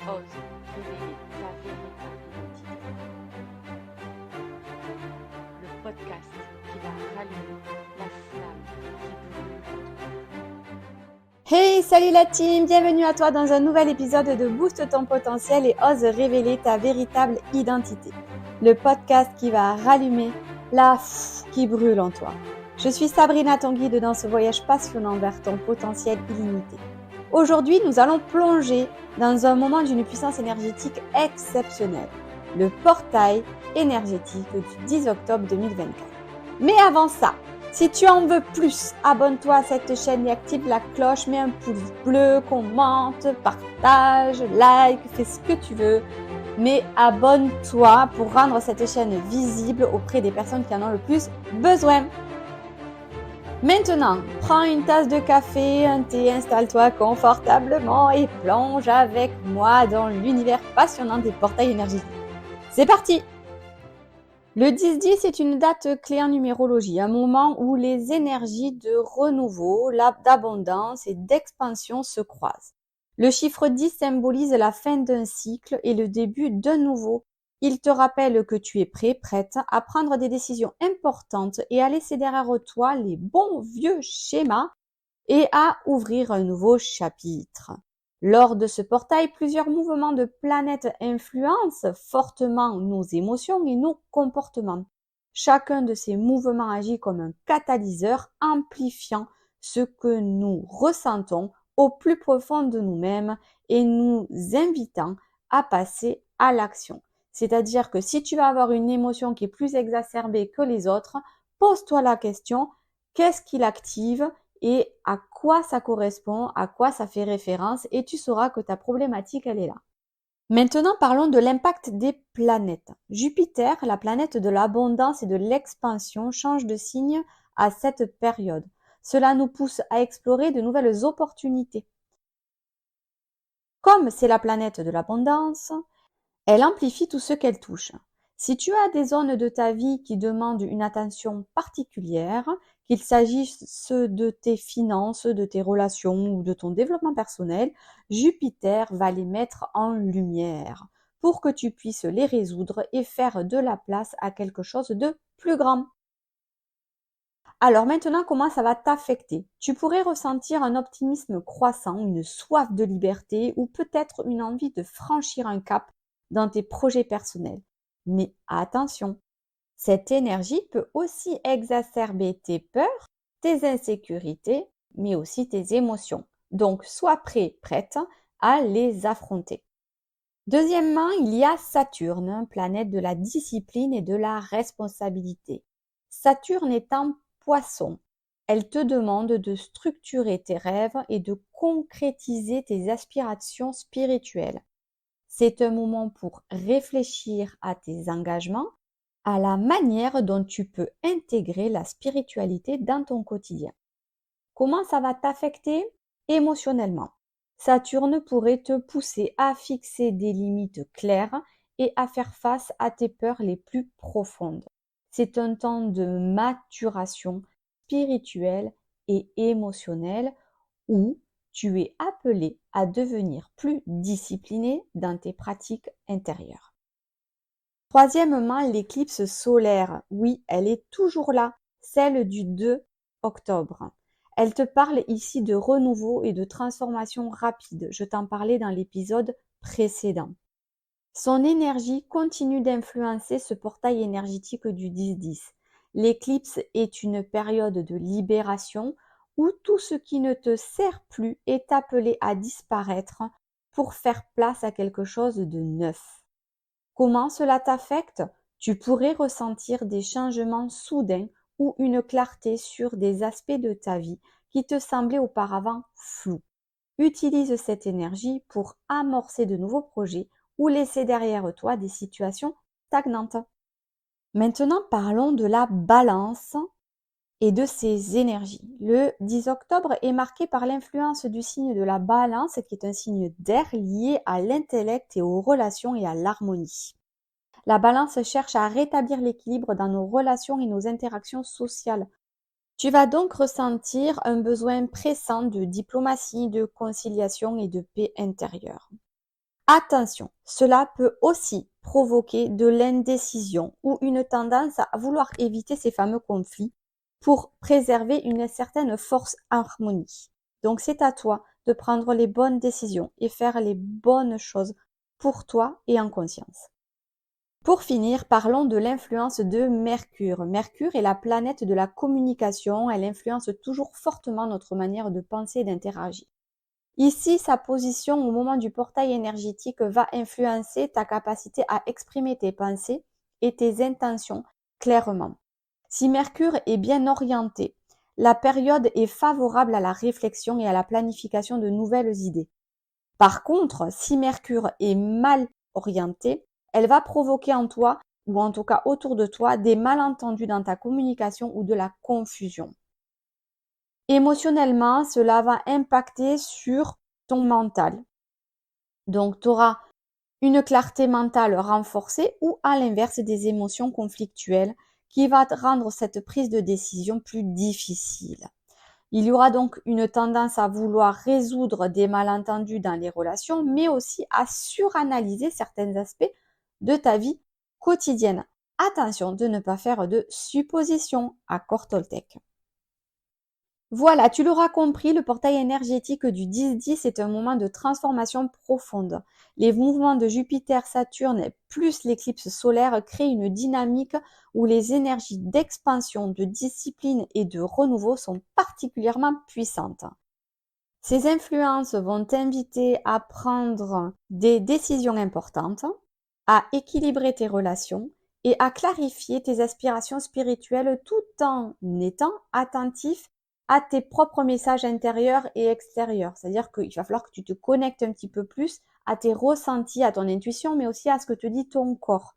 Ose révéler ta véritable identité. Le podcast qui va rallumer la flamme qui brûle en toi. Hey, salut la team, bienvenue à toi dans un nouvel épisode de Booste ton potentiel et ose révéler ta véritable identité. Le podcast qui va rallumer la flamme qui brûle en toi. Je suis Sabrina, ton guide dans ce voyage passionnant vers ton potentiel illimité. Aujourd'hui, nous allons plonger dans un moment d'une puissance énergétique exceptionnelle, le portail énergétique du 10 octobre 2024. Mais avant ça, si tu en veux plus, abonne-toi à cette chaîne et active la cloche, mets un pouce bleu, commente, partage, like, fais ce que tu veux. Mais abonne-toi pour rendre cette chaîne visible auprès des personnes qui en ont le plus besoin. Maintenant, prends une tasse de café, un thé, installe-toi confortablement et plonge avec moi dans l'univers passionnant des portails énergétiques. C'est parti! Le 10-10 est une date clé en numérologie, un moment où les énergies de renouveau, d'abondance et d'expansion se croisent. Le chiffre 10 symbolise la fin d'un cycle et le début d'un nouveau. Il te rappelle que tu es prêt, prête à prendre des décisions importantes et à laisser derrière toi les bons vieux schémas et à ouvrir un nouveau chapitre. Lors de ce portail, plusieurs mouvements de planètes influencent fortement nos émotions et nos comportements. Chacun de ces mouvements agit comme un catalyseur, amplifiant ce que nous ressentons au plus profond de nous-mêmes et nous invitant à passer à l'action. C'est-à-dire que si tu vas avoir une émotion qui est plus exacerbée que les autres, pose-toi la question, qu'est-ce qui l'active et à quoi ça correspond, à quoi ça fait référence, et tu sauras que ta problématique, elle est là. Maintenant, parlons de l'impact des planètes. Jupiter, la planète de l'abondance et de l'expansion, change de signe à cette période. Cela nous pousse à explorer de nouvelles opportunités. Comme c'est la planète de l'abondance, elle amplifie tout ce qu'elle touche. Si tu as des zones de ta vie qui demandent une attention particulière, qu'il s'agisse de tes finances, de tes relations ou de ton développement personnel, Jupiter va les mettre en lumière pour que tu puisses les résoudre et faire de la place à quelque chose de plus grand. Alors maintenant, comment ça va t'affecter? Tu pourrais ressentir un optimisme croissant, une soif de liberté ou peut-être une envie de franchir un cap dans tes projets personnels. Mais attention, cette énergie peut aussi exacerber tes peurs, tes insécurités, mais aussi tes émotions. Donc, sois prêt, prête à les affronter. Deuxièmement, il y a Saturne, planète de la discipline et de la responsabilité. Saturne est en Poisson. Elle te demande de structurer tes rêves et de concrétiser tes aspirations spirituelles. C'est un moment pour réfléchir à tes engagements, à la manière dont tu peux intégrer la spiritualité dans ton quotidien. Comment ça va t'affecter émotionnellement? Saturne pourrait te pousser à fixer des limites claires et à faire face à tes peurs les plus profondes. C'est un temps de maturation spirituelle et émotionnelle où tu es appelé à devenir plus discipliné dans tes pratiques intérieures. Troisièmement, l'éclipse solaire. Oui, elle est toujours là, celle du 2 octobre. Elle te parle ici de renouveau et de transformation rapide. Je t'en parlais dans l'épisode précédent. Son énergie continue d'influencer ce portail énergétique du 10-10. L'éclipse est une période de libération où tout ce qui ne te sert plus est appelé à disparaître pour faire place à quelque chose de neuf. Comment cela t'affecte? Tu pourrais ressentir des changements soudains ou une clarté sur des aspects de ta vie qui te semblaient auparavant flous. Utilise cette énergie pour amorcer de nouveaux projets ou laisser derrière toi des situations stagnantes. Maintenant, parlons de la balance et de ses énergies. Le 10 octobre est marqué par l'influence du signe de la balance, qui est un signe d'air lié à l'intellect et aux relations et à l'harmonie. La balance cherche à rétablir l'équilibre dans nos relations et nos interactions sociales. Tu vas donc ressentir un besoin pressant de diplomatie, de conciliation et de paix intérieure. Attention, cela peut aussi provoquer de l'indécision ou une tendance à vouloir éviter ces fameux conflits pour préserver une certaine force harmonie. Donc c'est à toi de prendre les bonnes décisions et faire les bonnes choses pour toi et en conscience. Pour finir, parlons de l'influence de Mercure. Mercure est la planète de la communication, elle influence toujours fortement notre manière de penser et d'interagir. Ici, sa position au moment du portail énergétique va influencer ta capacité à exprimer tes pensées et tes intentions clairement. Si Mercure est bien orienté, la période est favorable à la réflexion et à la planification de nouvelles idées. Par contre, si Mercure est mal orienté, elle va provoquer en toi, ou en tout cas autour de toi, des malentendus dans ta communication ou de la confusion. Émotionnellement, cela va impacter sur ton mental. Donc, tu auras une clarté mentale renforcée ou à l'inverse des émotions conflictuelles qui va te rendre cette prise de décision plus difficile. Il y aura donc une tendance à vouloir résoudre des malentendus dans les relations, mais aussi à suranalyser certains aspects de ta vie quotidienne. Attention de ne pas faire de suppositions, accord Toltec. Voilà, tu l'auras compris, le portail énergétique du 10-10 est un moment de transformation profonde. Les mouvements de Jupiter, Saturne plus l'éclipse solaire créent une dynamique où les énergies d'expansion, de discipline et de renouveau sont particulièrement puissantes. Ces influences vont t'inviter à prendre des décisions importantes, à équilibrer tes relations et à clarifier tes aspirations spirituelles tout en étant attentif à tes propres messages intérieurs et extérieurs. C'est-à-dire qu'il va falloir que tu te connectes un petit peu plus à tes ressentis, à ton intuition, mais aussi à ce que te dit ton corps.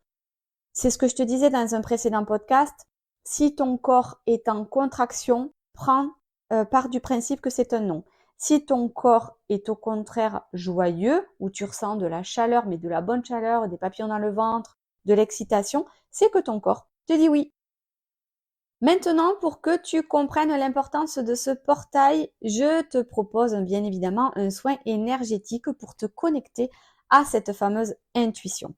C'est ce que je te disais dans un précédent podcast. Si ton corps est en contraction, pars du principe que c'est un non. Si ton corps est au contraire joyeux, où tu ressens de la chaleur, mais de la bonne chaleur, des papillons dans le ventre, de l'excitation, c'est que ton corps te dit oui. Maintenant, pour que tu comprennes l'importance de ce portail, je te propose bien évidemment un soin énergétique pour te connecter à cette fameuse intuition.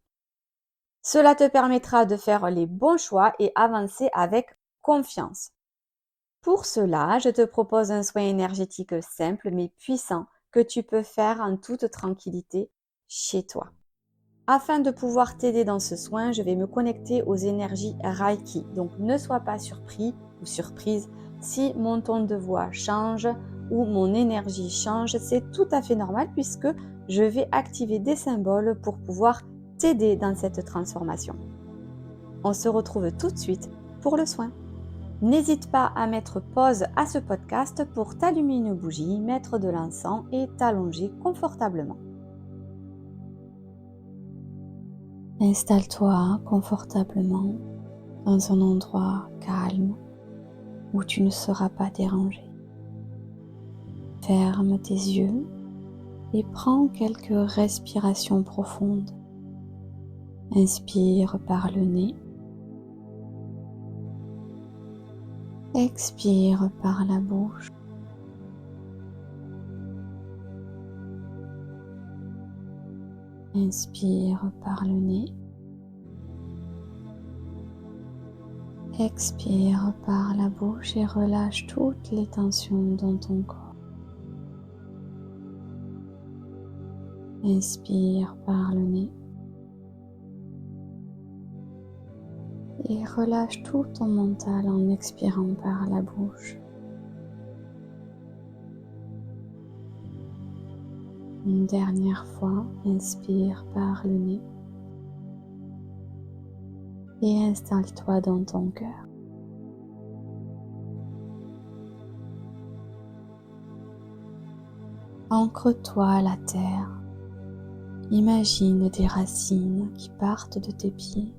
Cela te permettra de faire les bons choix et avancer avec confiance. Pour cela, je te propose un soin énergétique simple mais puissant que tu peux faire en toute tranquillité chez toi. Afin de pouvoir t'aider dans ce soin, je vais me connecter aux énergies Reiki. Donc ne sois pas surpris ou surprise si mon ton de voix change ou mon énergie change. C'est tout à fait normal puisque je vais activer des symboles pour pouvoir t'aider dans cette transformation. On se retrouve tout de suite pour le soin. N'hésite pas à mettre pause à ce podcast pour t'allumer une bougie, mettre de l'encens et t'allonger confortablement. Installe-toi confortablement dans un endroit calme où tu ne seras pas dérangé. Ferme tes yeux et prends quelques respirations profondes. Inspire par le nez. Expire par la bouche. Inspire par le nez. Expire par la bouche et relâche toutes les tensions dans ton corps. Inspire par le nez. Et relâche tout ton mental en expirant par la bouche. Une dernière fois, inspire par le nez. Et installe-toi dans ton cœur. Ancre-toi à la terre. Imagine des racines qui partent de tes pieds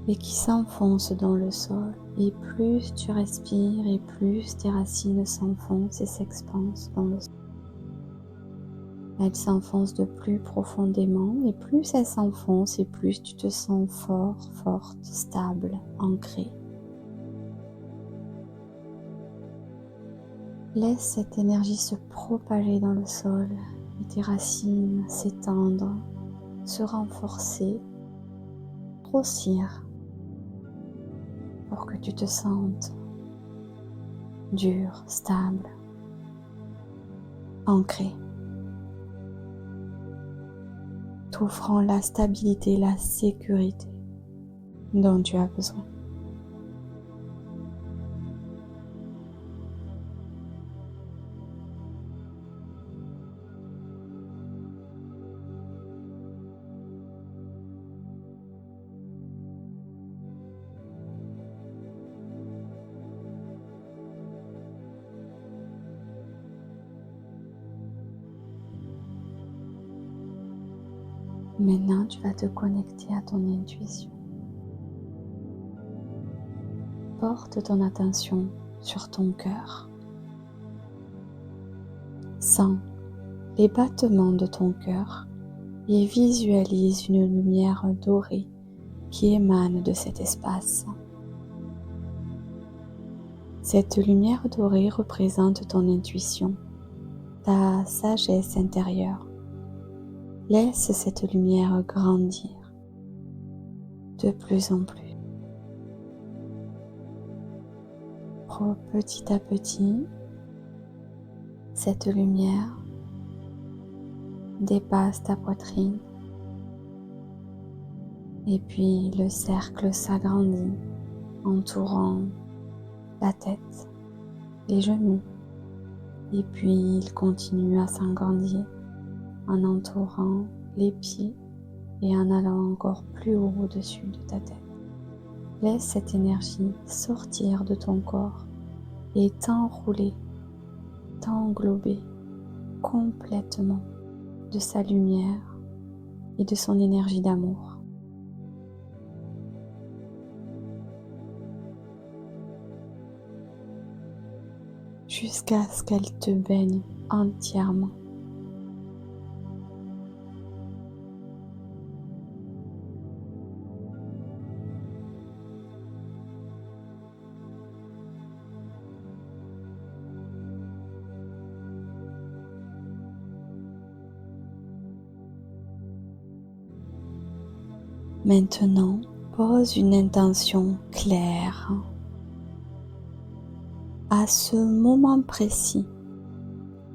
et qui s'enfoncent dans le sol. Et plus tu respires et plus tes racines s'enfoncent et s'expansent dans le sol. Elles s'enfoncent de plus profondément et plus elles s'enfoncent et plus tu te sens fort, forte, stable, ancré. Laisse cette énergie se propager dans le sol et tes racines s'étendre, se renforcer, grossir pour que tu te sentes dur, stable, ancré, t'offrant la stabilité, la sécurité dont tu as besoin. Maintenant, tu vas te connecter à ton intuition. Porte ton attention sur ton cœur. Sens les battements de ton cœur et visualise une lumière dorée qui émane de cet espace. Cette lumière dorée représente ton intuition, ta sagesse intérieure. Laisse cette lumière grandir de plus en plus. Petit à petit, cette lumière dépasse ta poitrine et puis le cercle s'agrandit, entourant la tête, les genoux, et puis il continue à s'agrandir en entourant les pieds et en allant encore plus haut au-dessus de ta tête. Laisse cette énergie sortir de ton corps et t'enrouler, t'englober complètement de sa lumière et de son énergie d'amour. Jusqu'à ce qu'elle te baigne entièrement. Maintenant, pose une intention claire. À ce moment précis,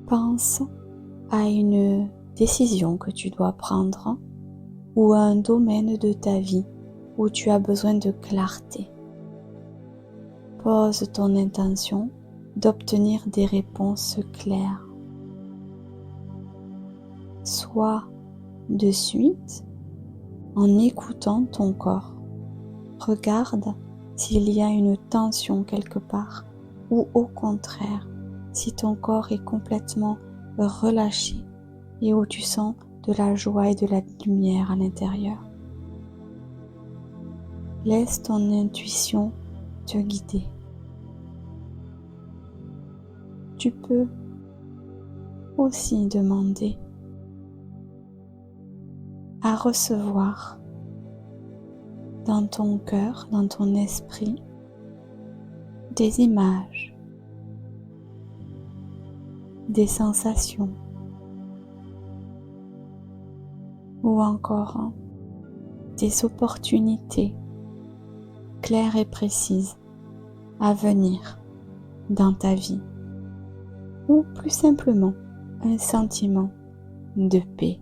pense à une décision que tu dois prendre ou à un domaine de ta vie où tu as besoin de clarté. Pose ton intention d'obtenir des réponses claires, soit de suite en écoutant ton corps. Regarde s'il y a une tension quelque part ou au contraire si ton corps est complètement relâché et où tu sens de la joie et de la lumière à l'intérieur. Laisse ton intuition te guider. Tu peux aussi demander à recevoir dans ton cœur, dans ton esprit, des images, des sensations ou encore des opportunités claires et précises à venir dans ta vie ou plus simplement un sentiment de paix.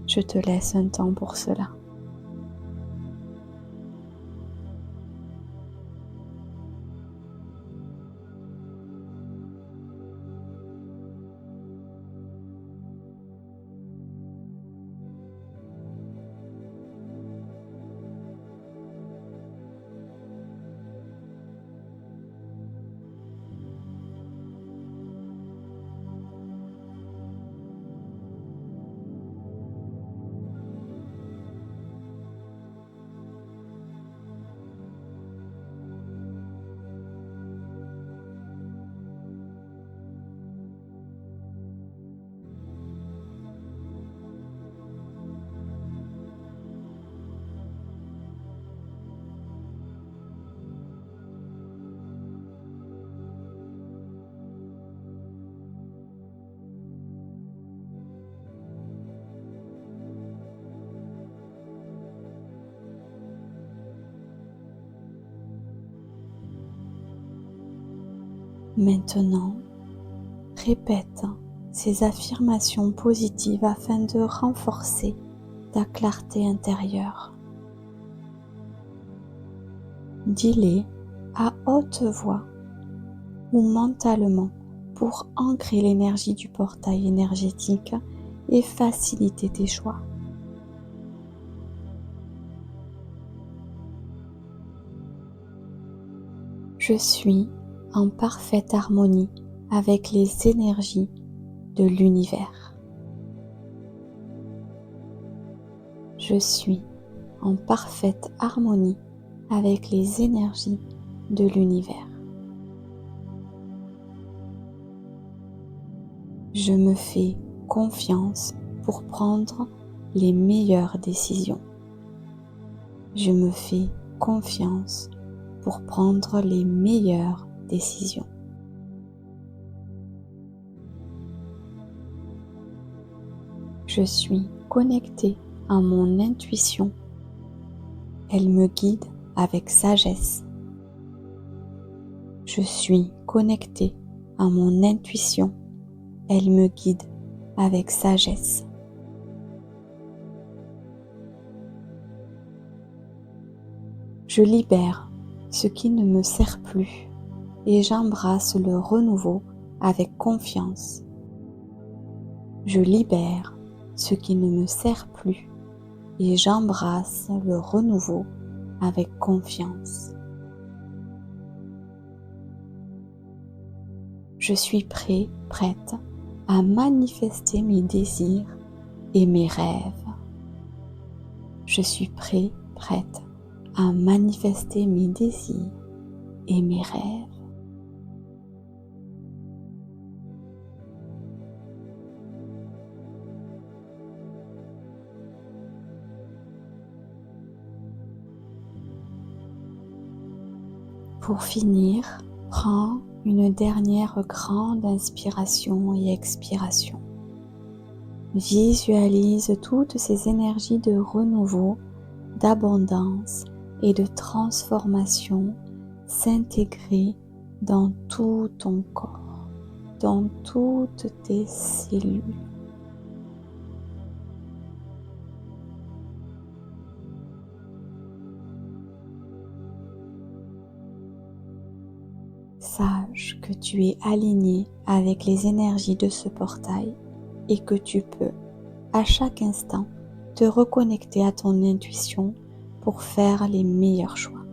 Je te laisse un temps pour cela. Maintenant, répète ces affirmations positives afin de renforcer ta clarté intérieure. Dis-les à haute voix ou mentalement pour ancrer l'énergie du portail énergétique et faciliter tes choix. Je suis en parfaite harmonie avec les énergies de l'univers. Je suis en parfaite harmonie avec les énergies de l'univers. Je me fais confiance pour prendre les meilleures décisions. Je me fais confiance pour prendre les meilleures décisions. Je suis connectée à mon intuition. Elle me guide avec sagesse. Je suis connectée à mon intuition. Elle me guide avec sagesse. Je libère ce qui ne me sert plus et j'embrasse le renouveau avec confiance. Je libère ce qui ne me sert plus et j'embrasse le renouveau avec confiance. Je suis prête à manifester mes désirs et mes rêves. Je suis prête à manifester mes désirs et mes rêves. Pour finir, prends une dernière grande inspiration et expiration. Visualise toutes ces énergies de renouveau, d'abondance et de transformation s'intégrer dans tout ton corps, dans toutes tes cellules. Sache que tu es aligné avec les énergies de ce portail et que tu peux, à chaque instant, te reconnecter à ton intuition pour faire les meilleurs choix.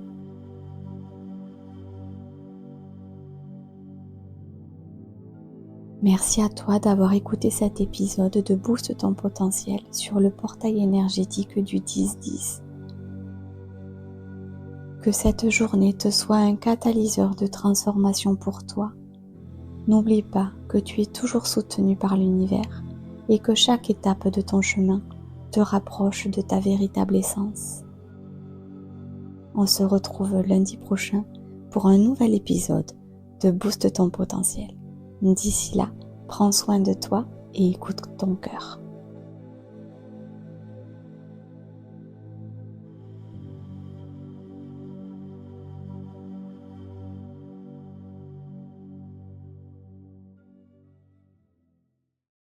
Merci à toi d'avoir écouté cet épisode de Booste ton potentiel sur le portail énergétique du 10-10. Que cette journée te soit un catalyseur de transformation pour toi. N'oublie pas que tu es toujours soutenu par l'univers et que chaque étape de ton chemin te rapproche de ta véritable essence. On se retrouve lundi prochain pour un nouvel épisode de Booste ton potentiel. D'ici là, prends soin de toi et écoute ton cœur.